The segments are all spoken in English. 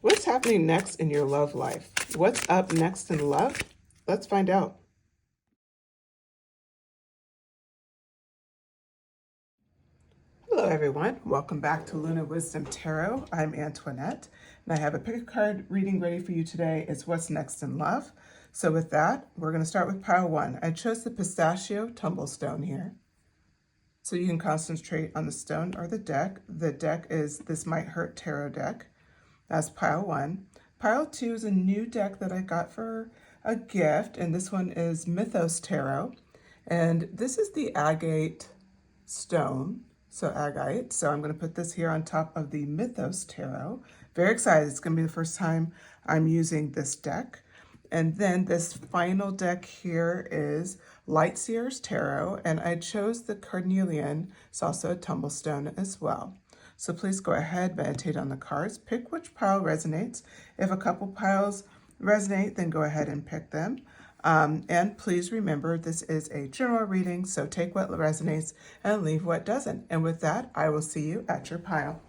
What's happening next in your love life? What's up next in love? Let's find out. Hello everyone, welcome back to Luna Wisdom Tarot. I'm Antoinette, and I have a pick a card reading ready for you today. It's What's Next in Love. So with that, we're going to start with pile one. I chose the pistachio tumblestone here. So you can concentrate on the stone or the deck. The deck is This Might Hurt Tarot deck. That's pile one. Pile two is a new deck that I got for a gift, and this one is Mythos Tarot. And this is the agate stone, so agate. So I'm going to put this here on top of the Mythos Tarot. Very excited. It's going to be the first time I'm using this deck. And then this final deck here is Seers Tarot, and I chose the carnelian. It's also a tumblestone as well. So please go ahead, meditate on the cards, pick which pile resonates. If a couple piles resonate, then go ahead and pick them. And please remember, this is a general reading, so take what resonates and leave what doesn't. And with that, I will see you at your pile.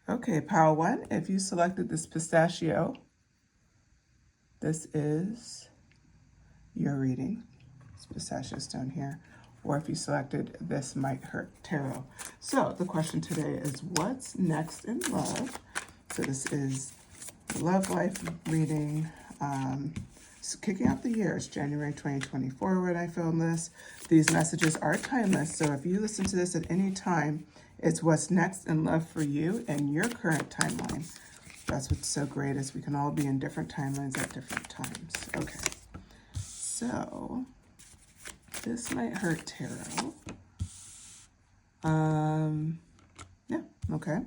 Okay, pile one, if you selected this pistachio, this is your reading. This pistachio stone here. Or if you selected This Might Hurt Tarot. So the question today is, what's next in love? So this is the love life reading. Kicking off the year, it's January 2024 when I filmed this. These messages are timeless, so if you listen to this at any time, it's what's next in love for you and your current timeline. That's what's so great, is we can all be in different timelines at different times. Okay, so This Might Hurt Tarot. Yeah, okay.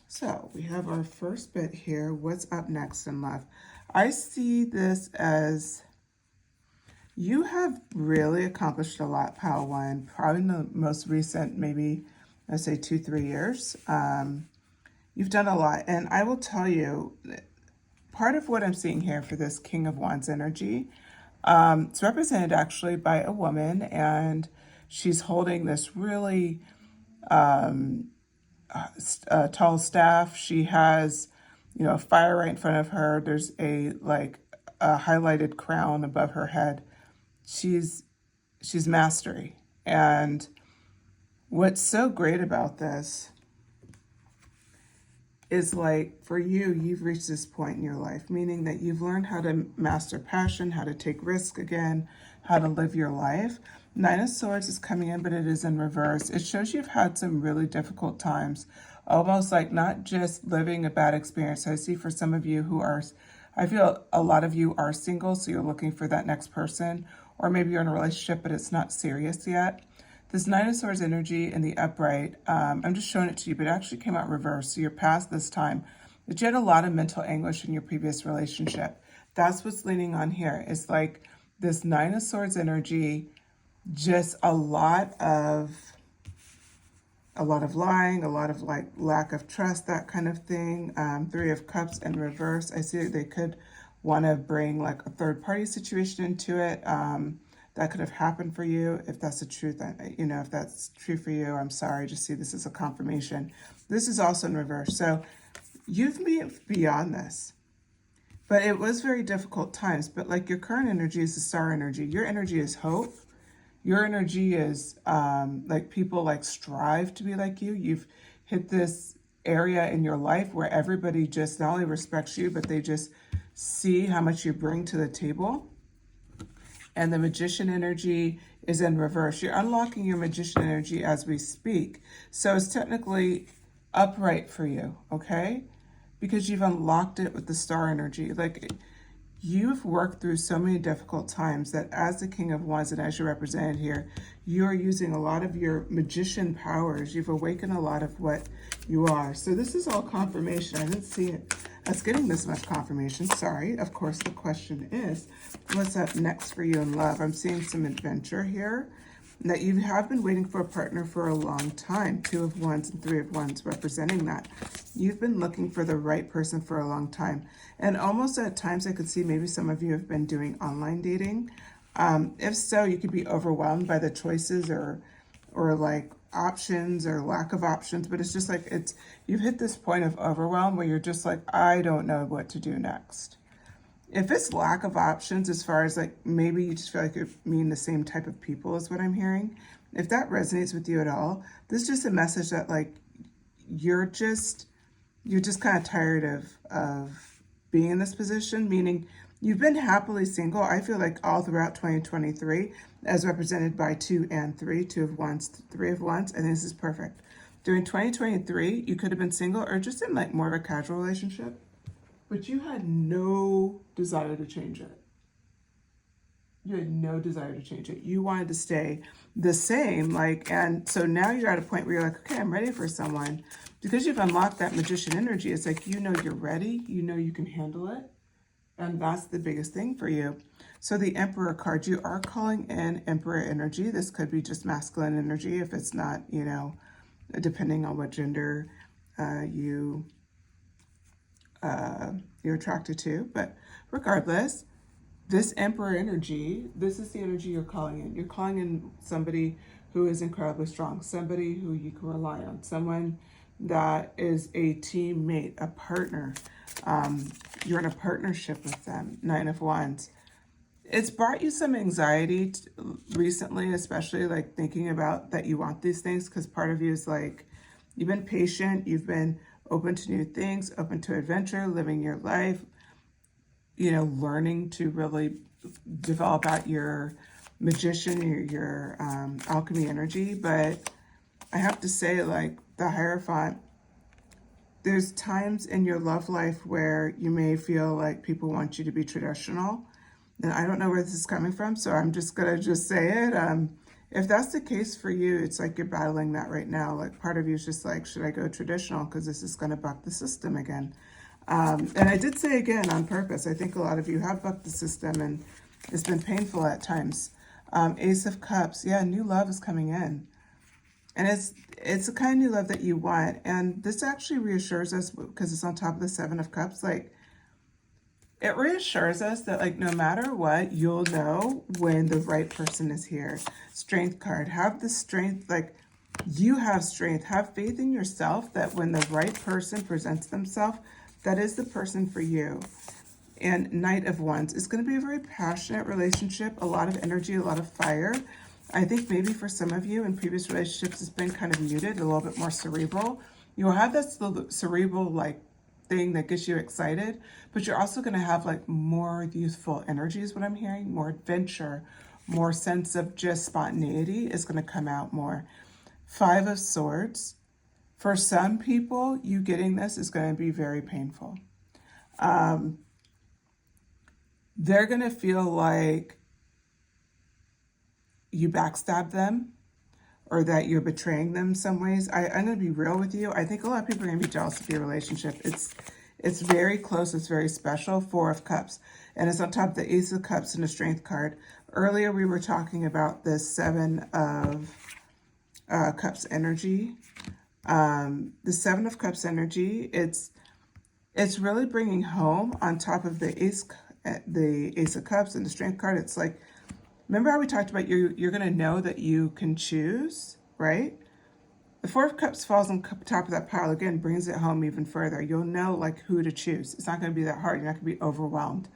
So we have our first bit here. What's up next in love? I see this as you have really accomplished a lot, pile one, probably in the most recent, maybe I say 2-3 years. You've done a lot. And I will tell you, part of what I'm seeing here for this King of Wands energy, it's represented actually by a woman, and she's holding this really tall staff. She has, you know, a fire right in front of her. There's a highlighted crown above her head. She's mastery. And what's so great about this is, like, for you, you've reached this point in your life, meaning that you've learned how to master passion, how to take risk again, how to live your life. Nine of Swords is coming in, but it is in reverse. It shows you've had some really difficult times, almost like not just living a bad experience. I see for some of you who are, I feel a lot of you are single, so you're looking for that next person, or maybe you're in a relationship, but it's not serious yet. This Nine of Swords energy in the upright, I'm just showing it to you, but it actually came out reversed. So you're past this time. But you had a lot of mental anguish in your previous relationship. That's what's leaning on here. It's like this Nine of Swords energy, just a lot of lying, a lot of like lack of trust, that kind of thing. Three of Cups in reverse. I see they could want to bring like a third party situation into it. That could have happened for you. If that's the truth, you know, if that's true for you, I'm sorry. Just see this as a confirmation. This is also in reverse. So you've moved beyond this. But it was very difficult times. But like your current energy is the star energy. Your energy is hope. Your energy is like people like strive to be like you. You've hit this area in your life where everybody just not only respects you, but they just see how much you bring to the table. And the Magician energy is in reverse. You're unlocking your Magician energy as we speak. So it's technically upright for you, okay? Because you've unlocked it with the star energy. Like, you've worked through so many difficult times that as the King of Wands and as you're represented here, you're using a lot of your magician powers. You've awakened a lot of what you are. So this is all confirmation. I didn't see it as getting this much confirmation. Sorry. Of course, the question is, what's up next for you in love? I'm seeing some adventure here. That you have been waiting for a partner for a long time. Two of Wands and Three of Wands representing that. You've been looking for the right person for a long time. And almost at times I could see maybe some of you have been doing online dating. If so, you could be overwhelmed by the choices or like options or lack of options, but it's just like you've hit this point of overwhelm where you're just like, I don't know what to do next. If it's lack of options, as far as like maybe you just feel like you're meeting the same type of people is what I'm hearing. If that resonates with you at all, this is just a message that like you're just kind of tired of being in this position, meaning you've been happily single, I feel like all throughout 2023, as represented by 2 and 3, 2 of wands, 3 of wands. I think this is perfect. During 2023, you could have been single or just in like more of a casual relationship, but you had no desire to change it. You had no desire to change it. You wanted to stay the same, like, and so now you're at a point where you're like, okay, I'm ready for someone. Because you've unlocked that magician energy, it's like, you know, you're ready, you know, you can handle it. And that's the biggest thing for you. So the Emperor card, you are calling in Emperor energy. This could be just masculine energy if it's not, you know, depending on what gender you're attracted to. But regardless, this Emperor energy, this is the energy you're calling in. You're calling in somebody who is incredibly strong, somebody who you can rely on, someone that is a teammate, a partner. You're in a partnership with them. 9 of Wands. It's brought you some anxiety recently, especially like thinking about that you want these things, because part of you is like, you've been patient, you've been open to new things, open to adventure, living your life, you know, learning to really develop out your magician, your alchemy energy. But I have to say, like, the Hierophant, there's times in your love life where you may feel like people want you to be traditional. And I don't know where this is coming from, so I'm just going to just say it. If that's the case for you, it's like you're battling that right now. Like, part of you is just like, should I go traditional? Because this is going to buck the system again. And I did say again on purpose, I think a lot of you have bucked the system and it's been painful at times. Ace of Cups, yeah, new love is coming in. And it's the kind of new love that you want. And this actually reassures us, because it's on top of the 7 of Cups, like, it reassures us that, like, no matter what, you'll know when the right person is here. Strength card, have the strength, like, you have strength, have faith in yourself that when the right person presents themselves, that is the person for you. And Knight of Wands, it's going to be a very passionate relationship, a lot of energy, a lot of fire. I think maybe for some of you in previous relationships, it's been kind of muted, a little bit more cerebral. You'll have that cerebral, like, thing that gets you excited, but you're also going to have like more youthful energy is what I'm hearing, more adventure, more sense of just spontaneity is going to come out more. 5 of Swords. For some people, you getting this is going to be very painful. They're going to feel like you backstab them or that you're betraying them in some ways. I'm going to be real with you. I think a lot of people are going to be jealous of your relationship. It's very close. It's very special. 4 of Cups. And it's on top of the Ace of Cups and the Strength card. Earlier, we were talking about the 7 of Cups energy. The 7 of Cups energy, it's really bringing home on top of the Ace of Cups and the Strength card. It's like, remember how we talked about you're going to know that you can choose, right? The 4 of Cups falls on top of that pile again, brings it home even further. You'll know like who to choose. It's not going to be that hard. You're not going to be overwhelmed.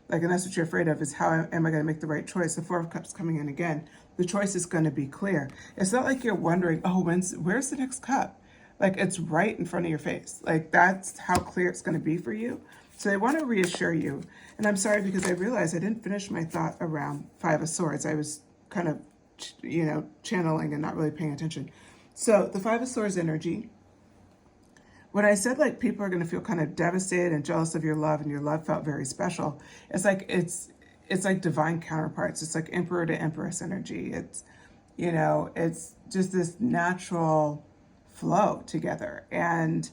Like, and that's what you're afraid of, is how am I going to make the right choice? The 4 of Cups coming in again. The choice is going to be clear. It's not like you're wondering, oh, where's the next cup? Like, it's right in front of your face. Like, that's how clear it's going to be for you. So they want to reassure you. And I'm sorry, because I realized I didn't finish my thought around 5 of Swords. I was kind of, you know, channeling and not really paying attention. So the 5 of Swords energy, when I said like people are going to feel kind of devastated and jealous of your love and your love felt very special, it's like it's like divine counterparts. It's like Emperor to Empress energy. It's, you know, it's just this natural flow together. And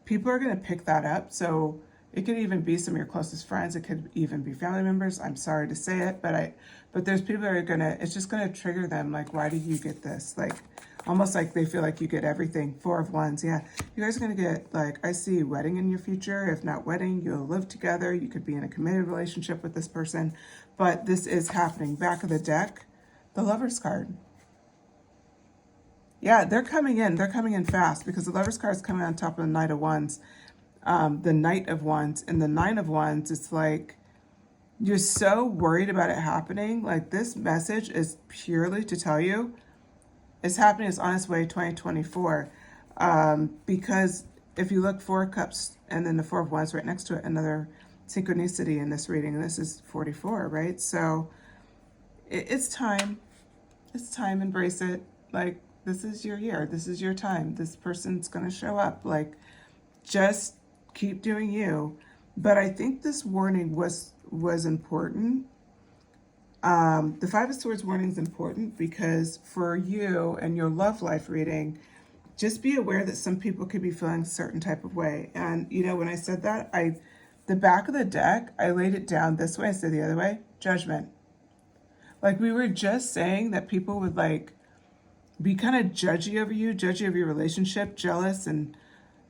people are going to pick that up. So it could even be some of your closest friends. It could even be family members. I'm sorry to say it, but there's people that are going to, it's just going to trigger them. Like, why did you get this? Like, almost like they feel like you get everything. 4 of Wands. Yeah. You guys are going to get, like, I see wedding in your future. If not wedding, you'll live together. You could be in a committed relationship with this person. but this is happening. Back of the deck, the Lover's card. Yeah, they're coming in. They're coming in fast because the Lover's card is coming on top of the Knight of Wands, the Knight of Wands. And the Nine of Wands, it's like you're so worried about it happening. Like, this message is purely to tell you it's happening. It's on its way 2024. Because if you look, Four of Cups and then the Four of Wands right next to it, another synchronicity in this reading. And this is 44, right? So it's time. It's time. Embrace it. Like, this is your year. This is your time. This person's going to show up. Like, just keep doing you. But I think this warning was important. The Five of Swords warning is important because for you and your love life reading, just be aware that some people could be feeling a certain type of way. And, you know, when I said that, the back of the deck, I laid it down this way instead of the other way. Judgment. Like, we were just saying that people would, like, be kind of judgy of your relationship, jealous, and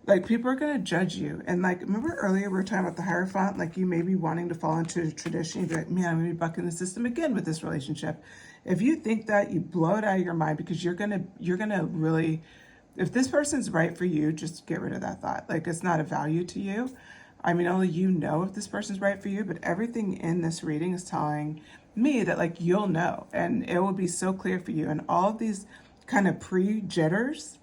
like people are going to judge you. And like, remember earlier we were talking about the Hierophant, like you may be wanting to fall into a tradition. You'd be like, man, I'm going to be bucking the system again with this relationship. If you think that, you blow it out of your mind, because you're going to really, if this person's right for you, just get rid of that thought. Like, it's not a value to you. I mean, only you know if this person's right for you, but everything in this reading is telling me that, like, you'll know, and it will be so clear for you. And all of these kind of pre-jitters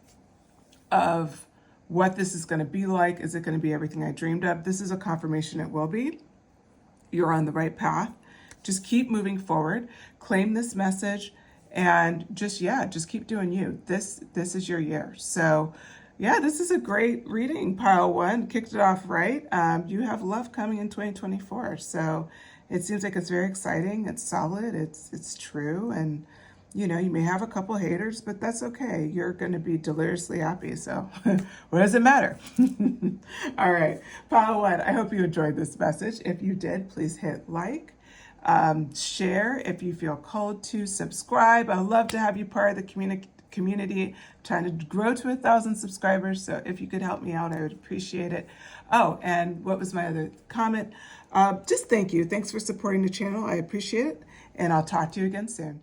of what this is going to be like. Is it going to be everything I dreamed of? This is a confirmation it will be. You're on the right path. Just keep moving forward. Claim this message and just keep doing you. This is your year. So yeah, this is a great reading, pile one. Kicked it off right. You have love coming in 2024. So it seems like it's very exciting. It's solid. It's true. And you know, you may have a couple haters, but that's okay. You're going to be deliriously happy. So what does it matter? All right, pile one. I hope you enjoyed this message. If you did, please hit like, share if you feel called to, subscribe. I love to have you part of the community. I'm trying to grow to 1,000 subscribers. So if you could help me out, I would appreciate it. Oh, and what was my other comment? Just thank you. Thanks for supporting the channel. I appreciate it. And I'll talk to you again soon.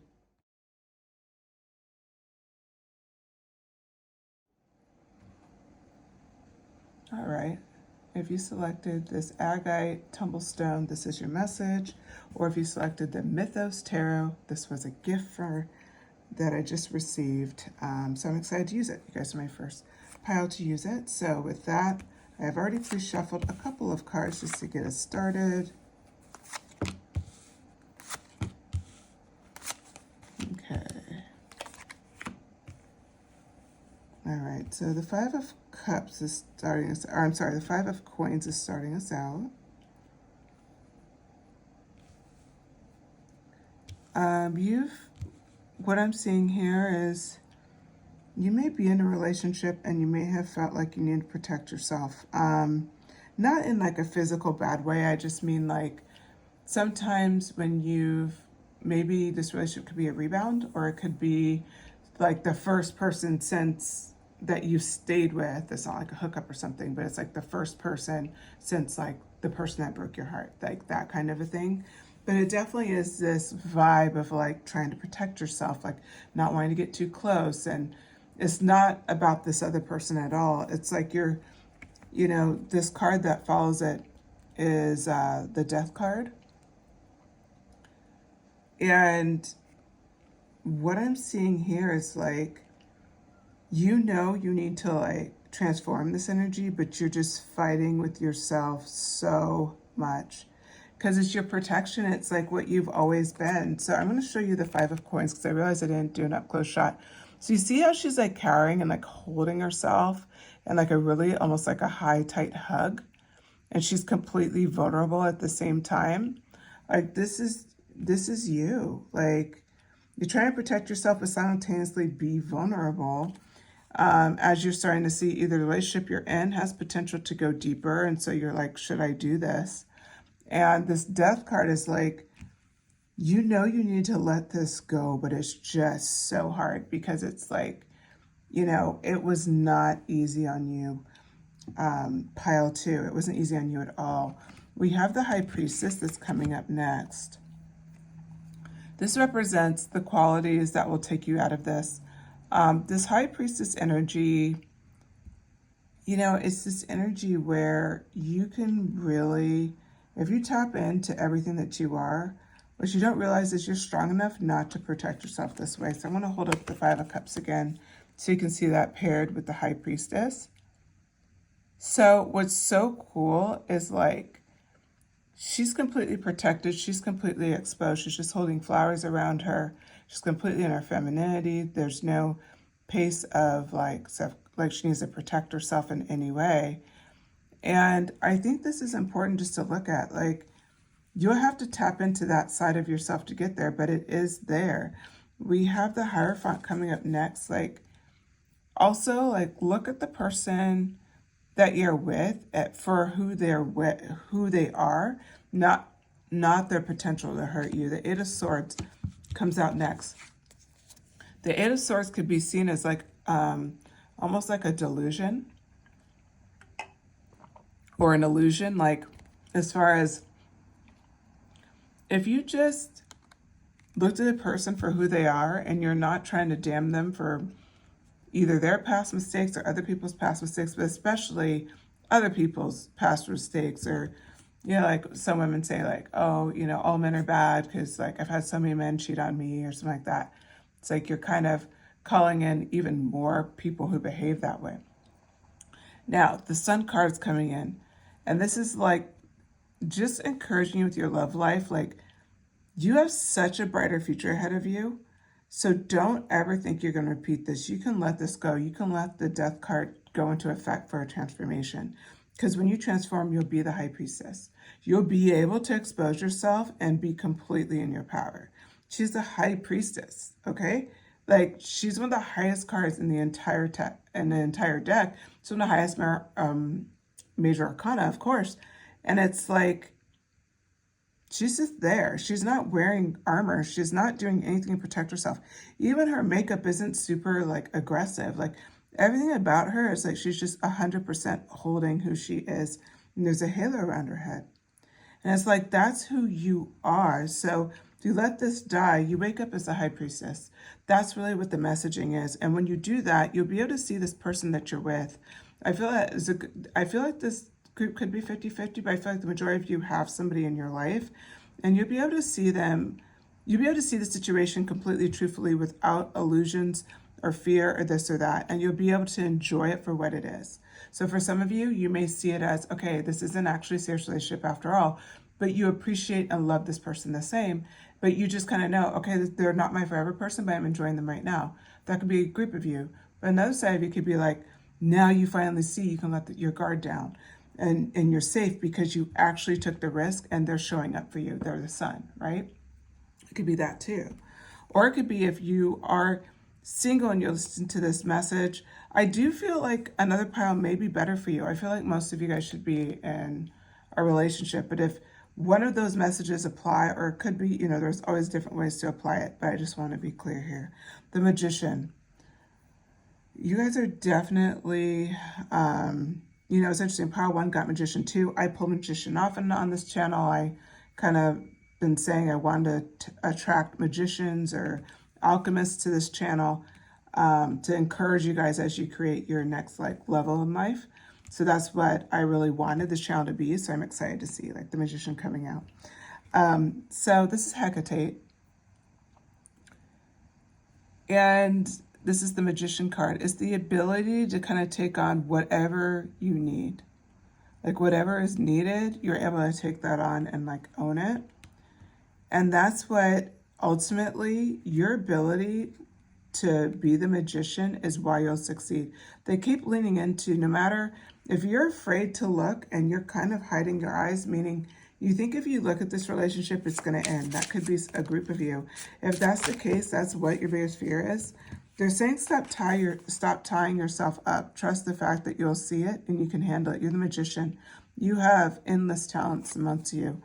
All right, if you selected this Agate Tumblestone, this is your message. Or if you selected the Mythos Tarot, this was a gift that I just received. So I'm excited to use it. You guys are my first pile to use it. So with that, I have already pre-shuffled a couple of cards just to get us started. Okay. All right, so the Five of Cups is starting us, or I'm sorry, the Five of Coins is starting us out. What I'm seeing here is you may be in a relationship and you may have felt like you need to protect yourself. Not in like a physical bad way. I just mean like sometimes when maybe this relationship could be a rebound, or it could be like the first person since that you stayed with. It's not like a hookup or something, but it's like the first person since like the person that broke your heart, like that kind of a thing. But it definitely is this vibe of like trying to protect yourself, like not wanting to get too close. And it's not about this other person at all. It's like this card that follows it is the Death card. And what I'm seeing here is like, you need to like transform this energy, but you're just fighting with yourself so much because it's your protection. It's like what you've always been. So I'm going to show you the Five of Coins because I realized I didn't do an up close shot. So you see how she's like carrying and like holding herself and like a really almost like a high, tight hug. And she's completely vulnerable at the same time. Like this is you. Like you're trying to protect yourself but simultaneously be vulnerable. As you're starting to see either the relationship you're in has potential to go deeper. And so you're like, should I do this? And this Death card is like, you need to let this go, but it's just so hard because it's like, it was not easy on you. Pile two, it wasn't easy on you at all. We have the High Priestess that's coming up next. This represents the qualities that will take you out of this. This High Priestess energy, you know, it's this energy where you can really, if you tap into everything that you are, what you don't realize is you're strong enough not to protect yourself this way. So I'm going to hold up the Five of Cups again so you can see that paired with the High Priestess. So what's so cool is like, she's completely protected. She's completely exposed. She's just holding flowers around her. She's completely in her femininity. There's no pace of like self, like she needs to protect herself in any way. And I think this is important just to look at. Like, you'll have to tap into that side of yourself to get there, but it is there. We have the Hierophant coming up next. Like, also, like, look at the person that you're with for who they're with, who they are, not their potential to hurt you. The Eight of Swords comes out next. The Eight of Swords could be seen as like almost like a delusion or an illusion. Like, as far as if you just looked at a person for who they are and you're not trying to damn them for either their past mistakes or other people's past mistakes, but especially other people's past mistakes. Or, you know, like some women say like, oh, you know, all men are bad because like I've had so many men cheat on me or something like that. It's like you're kind of calling in even more people who behave that way. Now, the Sun card's coming in, and this is like just encouraging you with your love life. Like, you have such a brighter future ahead of you. So don't ever think you're going to repeat this. You can let this go. You can let the Death card go into effect for a transformation. Because when you transform, you'll be the High Priestess. You'll be able to expose yourself and be completely in your power. She's the High Priestess, okay? Like, she's one of the highest cards in the entire deck. It's one of the highest major arcana, of course. And it's like, she's just there. She's not wearing armor. She's not doing anything to protect herself. Even her makeup isn't super like aggressive. Like, everything about her is like she's just 100% holding who she is. And there's a halo around her head. And it's like, that's who you are. So if you let this die, you wake up as a High Priestess. That's really what the messaging is. And when you do that, you'll be able to see this person that you're with. I feel like this group could be 50-50, but I feel like the majority of you have somebody in your life, and you'll be able to see them. You'll be able to see the situation completely truthfully without illusions or fear or this or that, and you'll be able to enjoy it for what it is. So for some of you, you may see it as, okay, this isn't actually a serious relationship after all, but you appreciate and love this person the same, but you just kind of know, okay, they're not my forever person, but I'm enjoying them right now. That could be a group of you. But another side of you could be like, now you finally see you can let your guard down. And you're safe because you actually took the risk and they're showing up for you. They're the sun, right? It could be that too. Or it could be if you are single and you're listening to this message, I do feel like another pile may be better for you. I feel like most of you guys should be in a relationship, but if one of those messages apply, or it could be, you know, there's always different ways to apply it, but I just want to be clear here. The Magician. You guys are definitely, you know, it's interesting. Pile 1 got Magician 2. I pull Magician off and on this channel. I kind of been saying I wanted to attract magicians or alchemists to this channel to encourage you guys as you create your next like level in life. So that's what I really wanted this channel to be. So I'm excited to see like the Magician coming out. So this is Hecate. And this is the Magician card. It's the ability to kind of take on whatever you need. Like whatever is needed, you're able to take that on and like own it. And that's what ultimately your ability to be the magician is why you'll succeed. They keep leaning into, no matter if you're afraid to look and you're kind of hiding your eyes, meaning you think if you look at this relationship, it's going to end. That could be a group of you. If that's the case, that's what your biggest fear is. They're saying stop tying yourself up. Trust the fact that you'll see it and you can handle it. You're the magician. You have endless talents amongst you.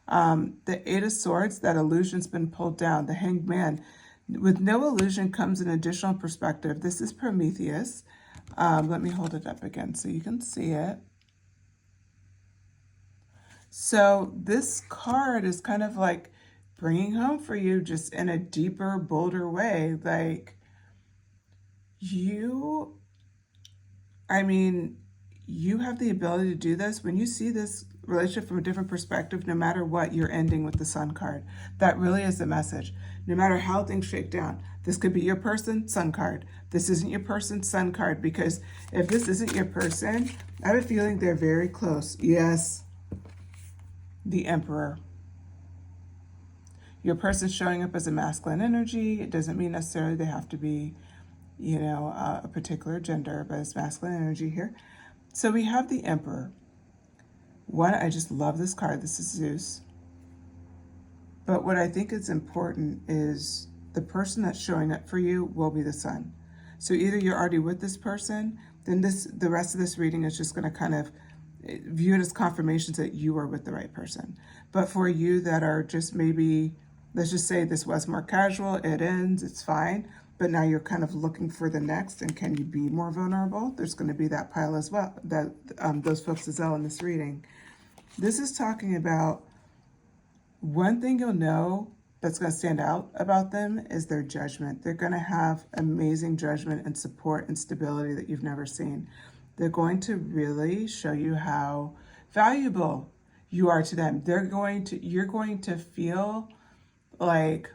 The Eight of Swords, that illusion's been pulled down. The Hanged Man. With no illusion comes an additional perspective. This is Prometheus. Let me hold it up again so you can see it. So this card is kind of like bringing home for you just in a deeper, bolder way. Like, you have the ability to do this. When you see this relationship from a different perspective, no matter what, you're ending with the Sun card. That really is the message. No matter how things shake down, this could be your person, Sun card. This isn't your person, Sun card. Because if this isn't your person, I have a feeling they're very close. Yes, the Emperor. Your person showing up as a masculine energy. It doesn't mean necessarily they have to be, a particular gender, but it's masculine energy here. So we have the Emperor. One, I just love this card. This is Zeus. But what I think is important is the person that's showing up for you will be the Sun. So either you're already with this person, then the rest of this reading is just going to kind of view it as confirmations that you are with the right person. But for you that are just maybe, let's just say this was more casual, it ends, it's fine, but now you're kind of looking for the next, and can you be more vulnerable? There's going to be that pile as well, that those folks as well in this reading. This is talking about one thing you'll know that's going to stand out about them is their judgment. They're going to have amazing judgment and support and stability that you've never seen. They're going to really show you how valuable you are to them. You're going to feel like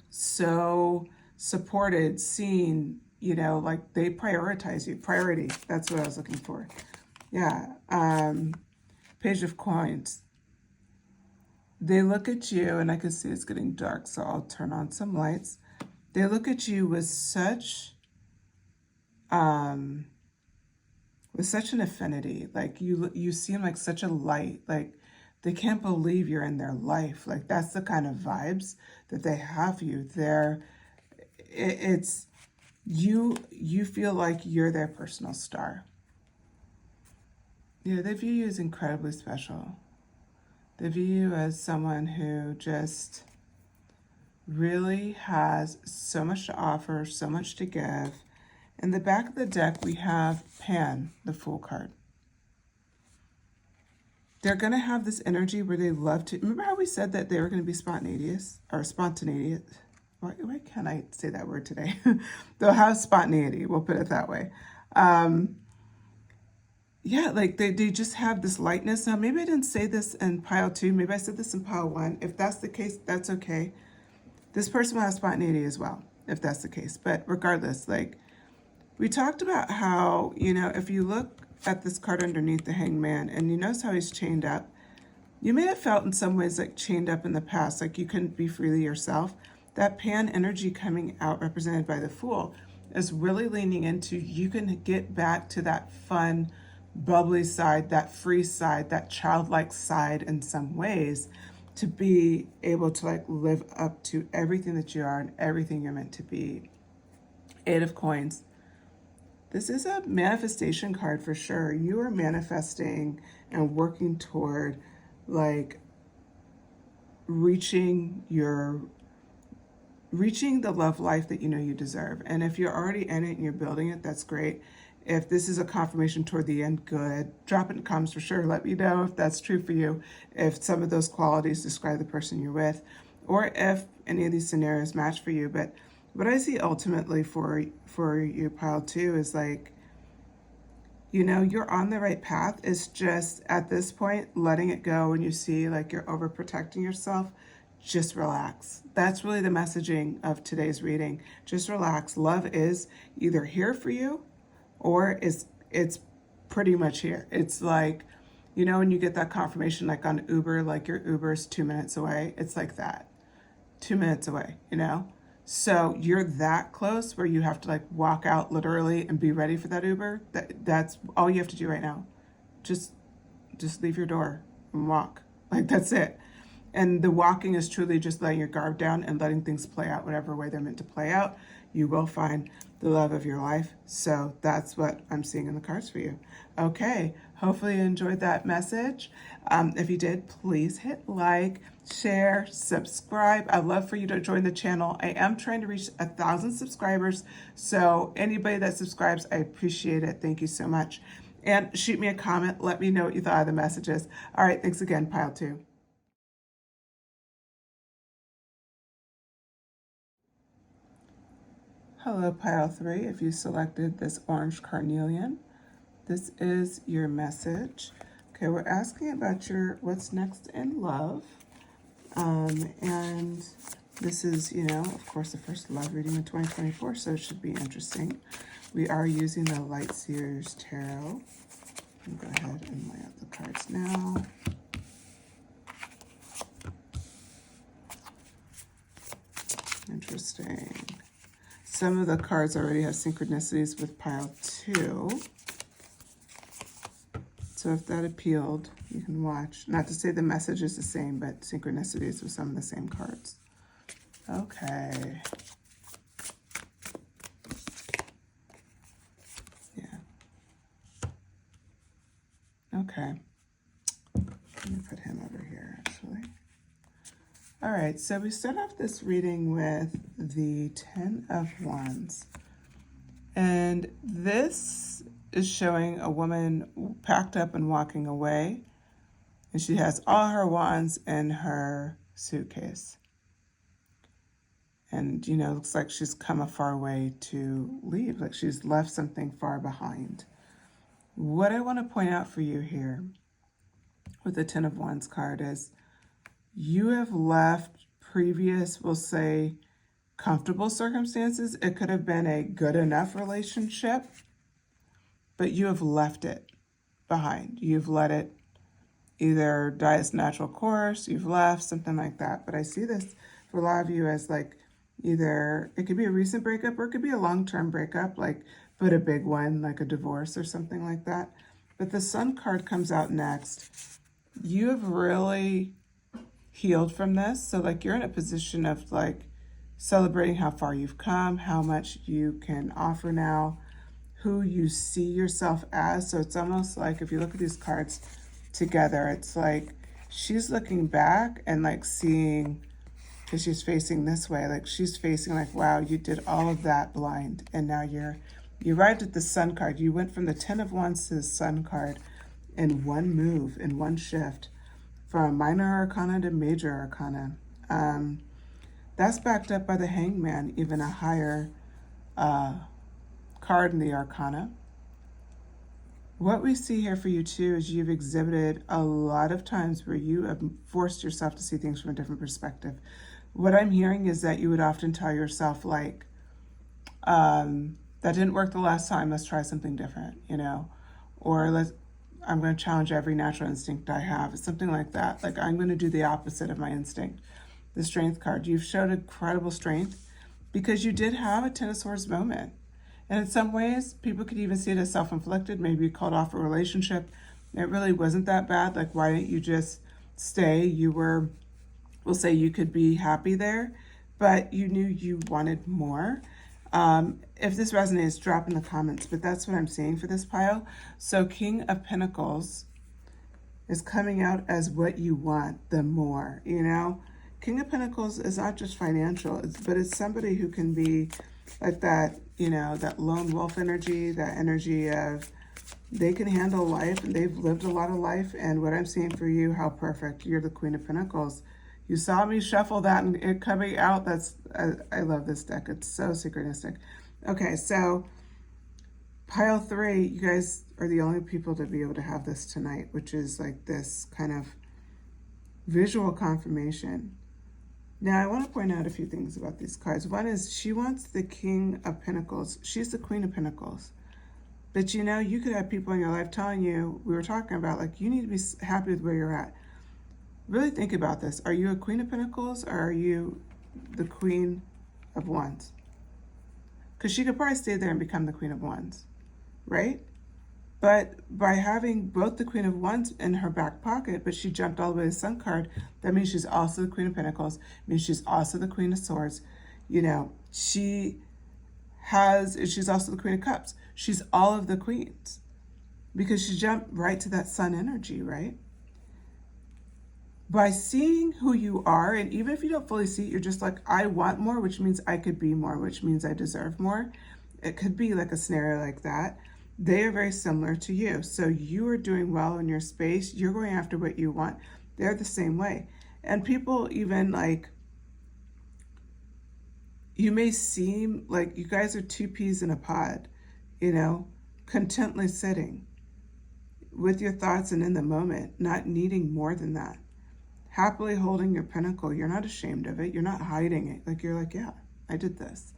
so supported, seen, like they prioritize you. Priority, that's what I was looking for. Yeah. Page of Coins. They look at you, and I can see it's getting dark, so I'll turn on some lights. They look at you with such an affinity. Like you seem like such a light. Like they can't believe you're in their life. Like that's the kind of vibes that they have you. It's you feel like you're their personal star. Yeah, they view you as incredibly special. They view you as someone who just really has so much to offer, so much to give. In the back of the deck, we have Pan, the Fool card. They're going to have this energy where they love to... Remember how we said that they were going to be spontaneous? Why can't I say that word today? They'll have spontaneity, we'll put it that way. Yeah, like they just have this lightness. Now, maybe I didn't say this in pile 2. Maybe I said this in pile 1. If that's the case, that's okay. This person will have spontaneity as well, if that's the case. But regardless, like we talked about how, if you look at this card underneath the Hanged Man and you notice how he's chained up, you may have felt in some ways like chained up in the past, like you couldn't be freely yourself. That Pan energy coming out, represented by the Fool, is really leaning into you can get back to that fun, bubbly side, that free side, that childlike side in some ways, to be able to like live up to everything that you are and everything you're meant to be. 8 of Coins. This is a manifestation card for sure. You are manifesting and working toward like reaching the love life that you know you deserve. And if you're already in it and you're building it, that's great. If this is a confirmation toward the end, good. Drop it in the comments for sure. Let me know if that's true for you, if some of those qualities describe the person you're with, or if any of these scenarios match for you. But what I see ultimately for you, pile 2, is like, you're on the right path. It's just at this point, letting it go when you see like you're overprotecting yourself. Just relax. That's really the messaging of today's reading. Just relax. Love is either here for you, or it's pretty much here. It's like, when you get that confirmation, like on Uber, like your Uber's 2 minutes away. It's like that, 2 minutes away, So you're that close where you have to like walk out literally and be ready for that Uber. That's all you have to do right now. Just leave your door and walk. Like that's it. And the walking is truly just letting your guard down and letting things play out whatever way they're meant to play out. You will find the love of your life. So that's what I'm seeing in the cards for you. Okay, hopefully you enjoyed that message. If you did, please hit like, share, subscribe. I'd love for you to join the channel. I am trying to reach 1,000 subscribers. So anybody that subscribes, I appreciate it. Thank you so much. And shoot me a comment. Let me know what you thought of the messages. All right, thanks again, pile 2. Hello, pile 3. If you selected this orange carnelian, this is your message. Okay, we're asking about your what's next in love. And this is, of course, the first love reading of 2024, so it should be interesting. We are using the Light Seers Tarot. I'll go ahead and lay out the cards now. Interesting. Some of the cards already have synchronicities with pile 2. So if that appealed, you can watch. Not to say the message is the same, but synchronicities with some of the same cards. Okay. Yeah. Okay. Let me put him over here, actually. All right, so we start off this reading with the 10 of Wands. And this is showing a woman packed up and walking away. And she has all her wands in her suitcase. And, looks like she's come a far way to leave, like she's left something far behind. What I want to point out for you here with the 10 of Wands card is you have left previous, we'll say, comfortable circumstances. It could have been a good enough relationship, but you have left it behind. You've let it either die its natural course, you've left, something like that. But I see this for a lot of you as like either it could be a recent breakup or it could be a long-term breakup, but a big one, like a divorce or something like that. But the Sun card comes out next. You have really healed from this. So you're in a position of celebrating how far you've come, how much you can offer now, who you see yourself as. So it's almost like if you look at these cards together, it's like she's looking back and seeing, because she's facing this way, she's facing wow, you did all of that blind, and now you arrived at the Sun card. You went from the 10 of Wands to the Sun card in one move, in one shift, from minor arcana to major arcana. That's backed up by the Hangman, even a higher card in the arcana. What we see here for you too is you've exhibited a lot of times where you have forced yourself to see things from a different perspective. What I'm hearing is that you would often tell yourself that didn't work the last time, let's try something different, or I'm going to challenge every natural instinct I have. It's something like that. I'm going to do the opposite of my instinct. The Strength card. You've showed incredible strength because you did have a 10 of Swords moment. And in some ways, people could even see it as self-inflicted. Maybe you called off a relationship. It really wasn't that bad. Why didn't you just stay? We'll say you could be happy there, but you knew you wanted more. If this resonates, drop in the comments, but that's what I'm seeing for this pile. So King of Pentacles is coming out as what you want, the more, King of Pentacles is not just financial, but it's somebody who can be like that, that lone wolf energy, that energy of they can handle life and they've lived a lot of life. And what I'm seeing for you, how perfect. You're the Queen of Pentacles. You saw me shuffle that and it coming out. I love this deck. It's so synchronistic. Okay, so pile 3, you guys are the only people to be able to have this tonight, which is this kind of visual confirmation. Now, I want to point out a few things about these cards. One is she wants the King of Pentacles. She's the Queen of Pentacles. But you could have people in your life telling you, we were talking about, you need to be happy with where you're at. Really think about this. Are you a Queen of Pentacles or are you the Queen of Wands? Because she could probably stay there and become the Queen of Wands, right? But by having both the Queen of Wands in her back pocket, but she jumped all the way to the Sun card, that means she's also the Queen of Pentacles, means she's also the Queen of Swords. She's also the Queen of Cups. She's all of the queens because she jumped right to that Sun energy, right? By seeing who you are, and even if you don't fully see it, you're just I want more, which means I could be more, which means I deserve more. It could be a scenario like that. They are very similar to you. So you are doing well in your space. You're going after what you want. They're the same way. And people even you may seem like you guys are two peas in a pod, you know, contently sitting with your thoughts and in the moment, not needing more than that. Happily holding your pinnacle. You're not ashamed of it. You're not hiding it. Like, you're like, yeah, I did this.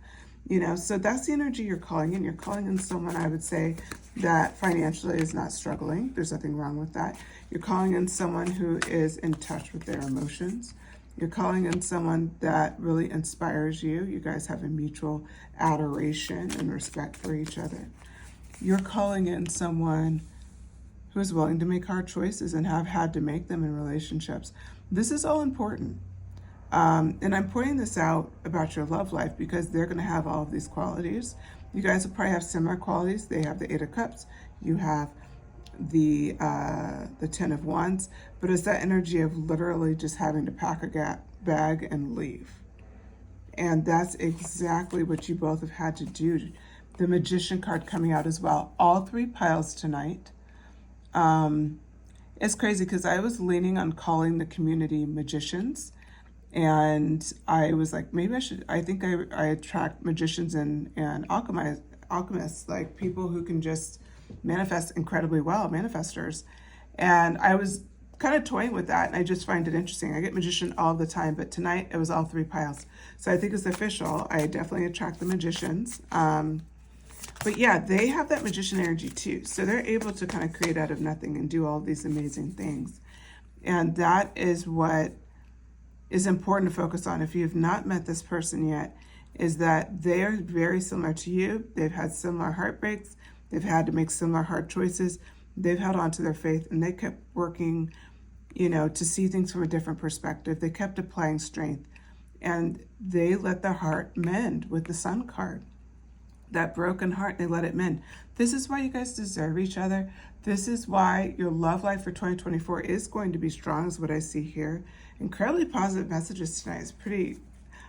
You know, so that's the energy you're calling in. You're calling in someone, I would say, that financially is not struggling. There's nothing wrong with that. You're calling in someone who is in touch with their emotions. You're calling in someone that really inspires you. You guys have a mutual adoration and respect for each other. You're calling in someone who is willing to make hard choices and have had to make them in relationships. This is all important. And I'm pointing this out about your love life because they're going to have all of these qualities. You guys will probably have similar qualities. They have the Eight of Cups. You have the Ten of Wands. But it's that energy of literally just having to pack a bag and leave. And that's exactly what you both have had to do. The Magician card coming out as well. All three piles tonight. It's crazy because I was leaning on calling the community magicians, and I was like, maybe I think I attract magicians and alchemists, like people who can just manifest incredibly well, manifestors. And I was kind of toying with that, and I just find it interesting. I get magician all the time, but tonight it was all three piles. So I think it's official. I definitely attract the magicians. But yeah, they have that magician energy too. So they're able to kind of create out of nothing and do all these amazing things. And that is what is important to focus on if you have not met this person yet, is that they are very similar to you. They've had similar heartbreaks. They've had to make similar hard choices. They've held on to their faith, and they kept working, you know, to see things from a different perspective. They kept applying strength, and they let their heart mend with the Sun card. That broken heart, they let it mend. This is why you guys deserve each other. This is why your love life for 2024 is going to be strong, is what I see here. Incredibly positive messages tonight. It's pretty,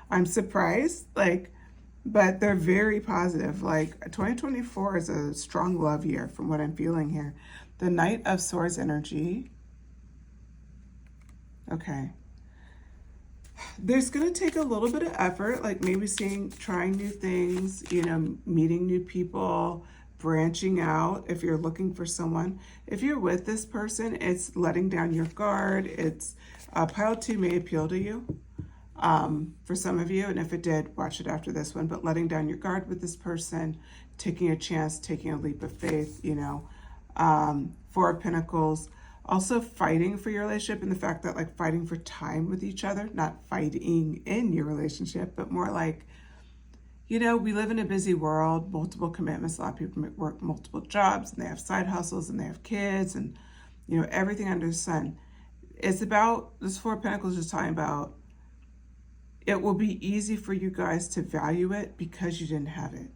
I'm surprised, but they're very positive. 2024 is a strong love year from what I'm feeling here. The Knight of Swords energy. Okay. There's going to take a little bit of effort, like maybe trying new things, you know, meeting new people, branching out if you're looking for someone. If you're with this person, it's letting down your guard. It's pile 2 may appeal to you for some of you. And if it did, watch it after this one. But letting down your guard with this person, taking a chance, taking a leap of faith, you know. 4 of Pentacles. Also fighting for your relationship, and the fact that fighting for time with each other, not fighting in your relationship, but more like, you know, we live in a busy world, multiple commitments. A lot of people work multiple jobs, and they have side hustles, and they have kids, and, you know, everything under the sun. It's about, this 4 of Pentacles is talking about, it will be easy for you guys to value it because you didn't have it.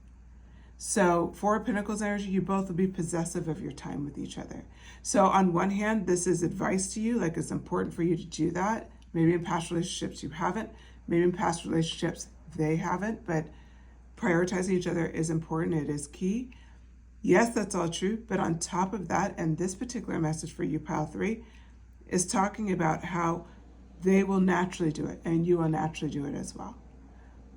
So 4 of Pentacles energy, you both will be possessive of your time with each other. So on one hand, this is advice to you, it's important for you to do that. Maybe in past relationships you haven't. Maybe in past relationships they haven't, but prioritizing each other is important. It is key. Yes, that's all true. But on top of that, and this particular message for you, pile 3, is talking about how they will naturally do it and you will naturally do it as well.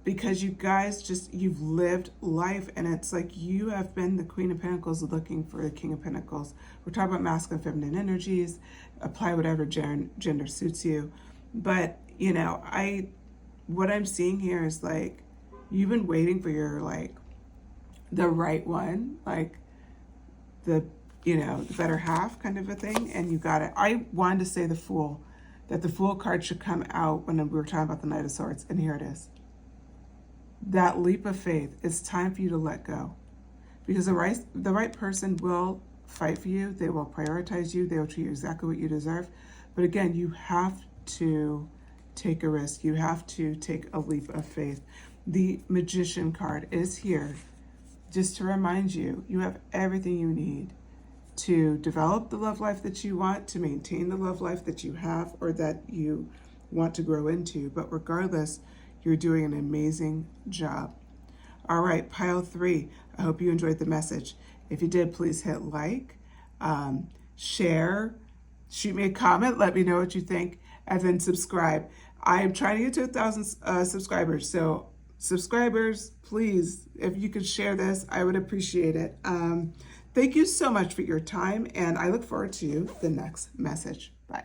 Because you guys you've lived life, and it's like you have been the Queen of Pentacles looking for the King of Pentacles. We're talking about masculine, feminine energies. Apply whatever gender suits you. But, you know, what I'm seeing here is you've been waiting for your, the right one, the, you know, the better half kind of a thing, and you got it. I wanted to say the Fool, that the Fool card should come out when we were talking about the Knight of Swords, and here it is. That leap of faith, it's time for you to let go, because the right person will fight for you. They will prioritize you. They will treat you exactly what you deserve. But again, you have to take a risk. You have to take a leap of faith. The Magician card is here just to remind you, you have everything you need to develop the love life that you want, to maintain the love life that you have or that you want to grow into. But regardless, you're doing an amazing job. All right, pile 3. I hope you enjoyed the message. If you did, please hit like, share, shoot me a comment, let me know what you think, and then subscribe. I am trying to get to 1,000 subscribers, so subscribers, please, if you could share this, I would appreciate it. Thank you so much for your time, and I look forward to the next message. Bye.